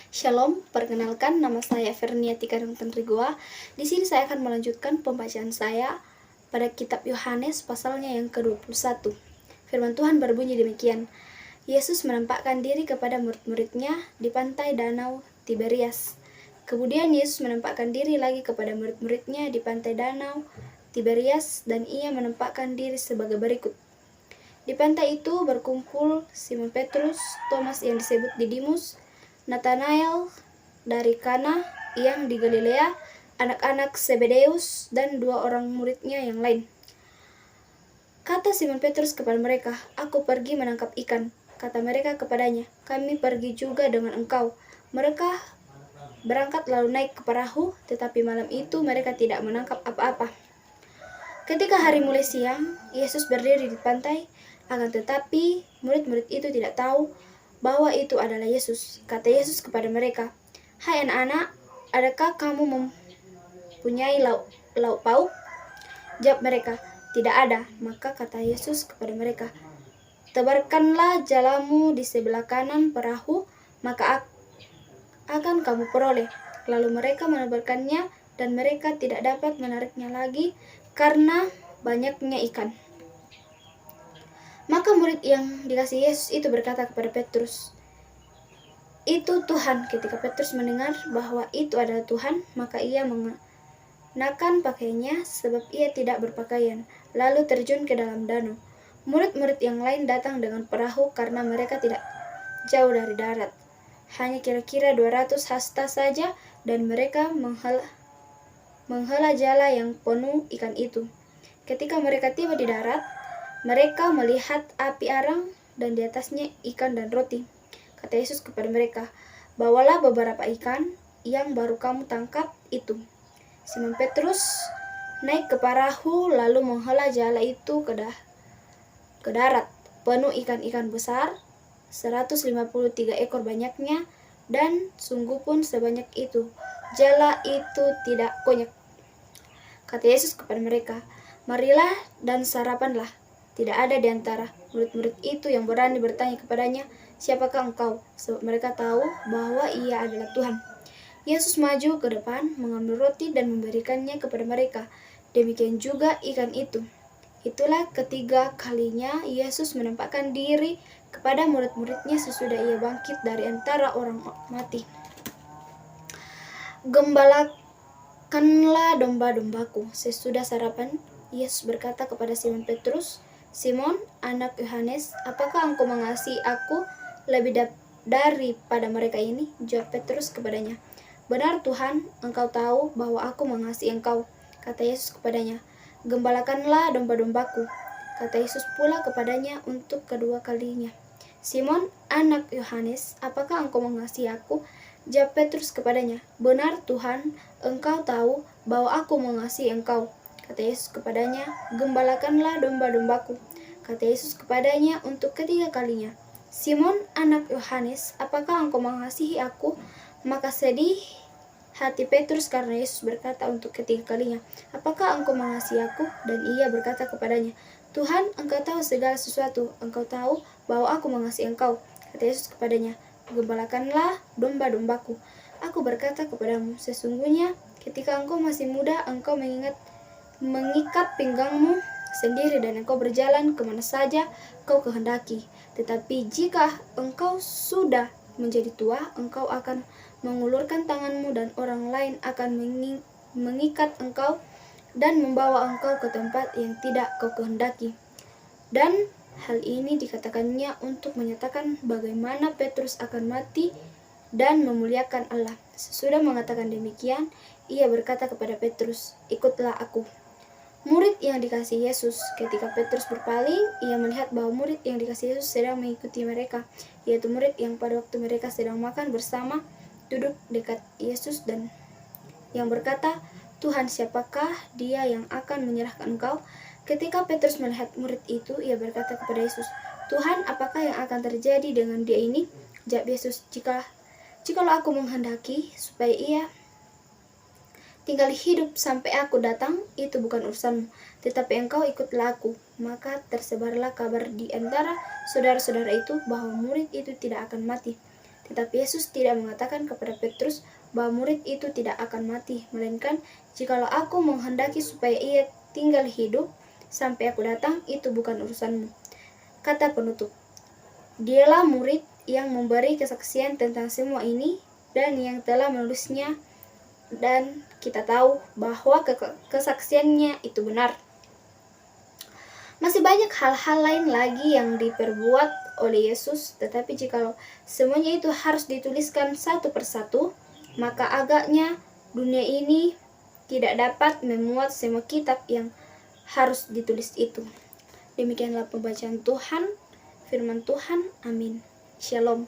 Shalom, perkenalkan nama saya Ferniati Kadangtenrigoa. Di sini saya akan melanjutkan pembacaan saya pada kitab Yohanes pasalnya yang ke-21. Firman Tuhan berbunyi demikian. Yesus menampakkan diri kepada murid-muridnya di pantai danau Tiberias. Kemudian Yesus menampakkan diri lagi kepada murid-muridnya di pantai danau Tiberias dan ia menampakkan diri sebagai berikut. Di pantai itu berkumpul Simon Petrus, Thomas yang disebut Didimus, Nathanael dari Kana yang di Galilea, anak-anak Zebedeus, dan 2 orang muridnya yang lain. Kata Simon Petrus kepada mereka, "Aku pergi menangkap ikan." Kata mereka kepadanya, "Kami pergi juga dengan engkau." Mereka berangkat lalu naik ke perahu, tetapi malam itu mereka tidak menangkap apa-apa. Ketika hari mulai siang, Yesus berdiri di pantai, akan tetapi murid-murid itu tidak tahu bahwa itu adalah Yesus. Kata Yesus kepada mereka, "Hai anak-anak, adakah kamu mempunyai lauk pauk?" Jawab mereka, "Tidak ada." Maka kata Yesus kepada mereka, "Tebarkanlah jalamu di sebelah kanan perahu, maka akan kamu peroleh." Lalu mereka menebarkannya dan mereka tidak dapat menariknya lagi karena banyaknya ikan. Maka murid yang dikasihi Yesus itu berkata kepada Petrus, "Itu Tuhan." Ketika Petrus mendengar bahwa itu adalah Tuhan, maka ia mengenakan pakaiannya sebab ia tidak berpakaian, lalu terjun ke dalam danau. Murid-murid yang lain datang dengan perahu karena mereka tidak jauh dari darat, hanya kira-kira 200 hasta saja, dan mereka menghela jala yang penuh ikan itu. Ketika mereka tiba di darat, mereka melihat api arang dan di atasnya ikan dan roti. Kata Yesus kepada mereka, "Bawalah beberapa ikan yang baru kamu tangkap itu." Simon Petrus naik ke perahu lalu menghela jala itu ke darat, penuh ikan-ikan besar, 153 ekor banyaknya, dan sungguh pun sebanyak itu. Jala itu tidak konyak. Kata Yesus kepada mereka, "Marilah dan sarapanlah." Tidak ada di antara murid-murid itu yang berani bertanya kepadanya, "Siapakah engkau?" Sebab mereka tahu bahwa ia adalah Tuhan. Yesus maju ke depan, mengambil roti dan memberikannya kepada mereka. Demikian juga ikan itu. Itulah ketiga kalinya Yesus menampakkan diri kepada murid-muridnya sesudah ia bangkit dari antara orang mati. "Gembalakanlah domba-dombaku." Sesudah sarapan, Yesus berkata kepada Simon Petrus, "Simon, anak Yohanes, apakah engkau mengasihi aku lebih daripada mereka ini?" Jawab Petrus kepadanya, "Benar Tuhan, engkau tahu bahwa aku mengasihi engkau." Kata Yesus kepadanya, "Gembalakanlah domba-dombaku." Kata Yesus pula kepadanya untuk kedua kalinya, "Simon, anak Yohanes, apakah engkau mengasihi aku?" Jawab Petrus kepadanya, "Benar Tuhan, engkau tahu bahwa aku mengasihi engkau." Kata Yesus kepadanya, "Gembalakanlah domba-dombaku." Kata Yesus kepadanya untuk ketiga kalinya, "Simon, anak Yohanes, apakah engkau mengasihi aku?" Maka sedih hati Petrus karena Yesus berkata untuk ketiga kalinya, "Apakah engkau mengasihi aku?" Dan ia berkata kepadanya, "Tuhan, engkau tahu segala sesuatu. Engkau tahu bahwa aku mengasihi engkau." Kata Yesus kepadanya, "Gembalakanlah domba-dombaku. Aku berkata kepadamu, sesungguhnya ketika engkau masih muda, engkau mengikat pinggangmu sendiri dan engkau berjalan kemana saja kau kehendaki. Tetapi jika engkau sudah menjadi tua, engkau akan mengulurkan tanganmu dan orang lain akan mengikat engkau dan membawa engkau ke tempat yang tidak kau kehendaki." Dan hal ini dikatakannya untuk menyatakan bagaimana Petrus akan mati dan memuliakan Allah. Sesudah mengatakan demikian, ia berkata kepada Petrus, "Ikutlah aku." Murid yang dikasihi Yesus. Ketika Petrus berpaling, ia melihat bahwa murid yang dikasihi Yesus sedang mengikuti mereka, yaitu murid yang pada waktu mereka sedang makan bersama duduk dekat Yesus dan yang berkata, "Tuhan, siapakah dia yang akan menyerahkan engkau?" Ketika Petrus melihat murid itu, ia berkata kepada Yesus, "Tuhan, apakah yang akan terjadi dengan dia ini?" Jawab Yesus, "Jikalau aku menghendaki supaya ia tinggal hidup sampai aku datang, itu bukan urusanmu. Tetapi engkau ikutlah aku." Maka tersebarlah kabar di antara saudara-saudara itu bahwa murid itu tidak akan mati. Tetapi Yesus tidak mengatakan kepada Petrus bahwa murid itu tidak akan mati, melainkan jikalau aku menghendaki supaya ia tinggal hidup sampai aku datang, itu bukan urusanmu. Kata penutup, dialah murid yang memberi kesaksian tentang semua ini dan yang telah menulisnya, dan kita tahu bahwa kesaksiannya itu benar. Masih banyak hal-hal lain lagi yang diperbuat oleh Yesus, tetapi jikalau semuanya itu harus dituliskan satu persatu, maka agaknya dunia ini tidak dapat memuat semua kitab yang harus ditulis itu. Demikianlah pembacaan Tuhan, firman Tuhan. Amin. Shalom.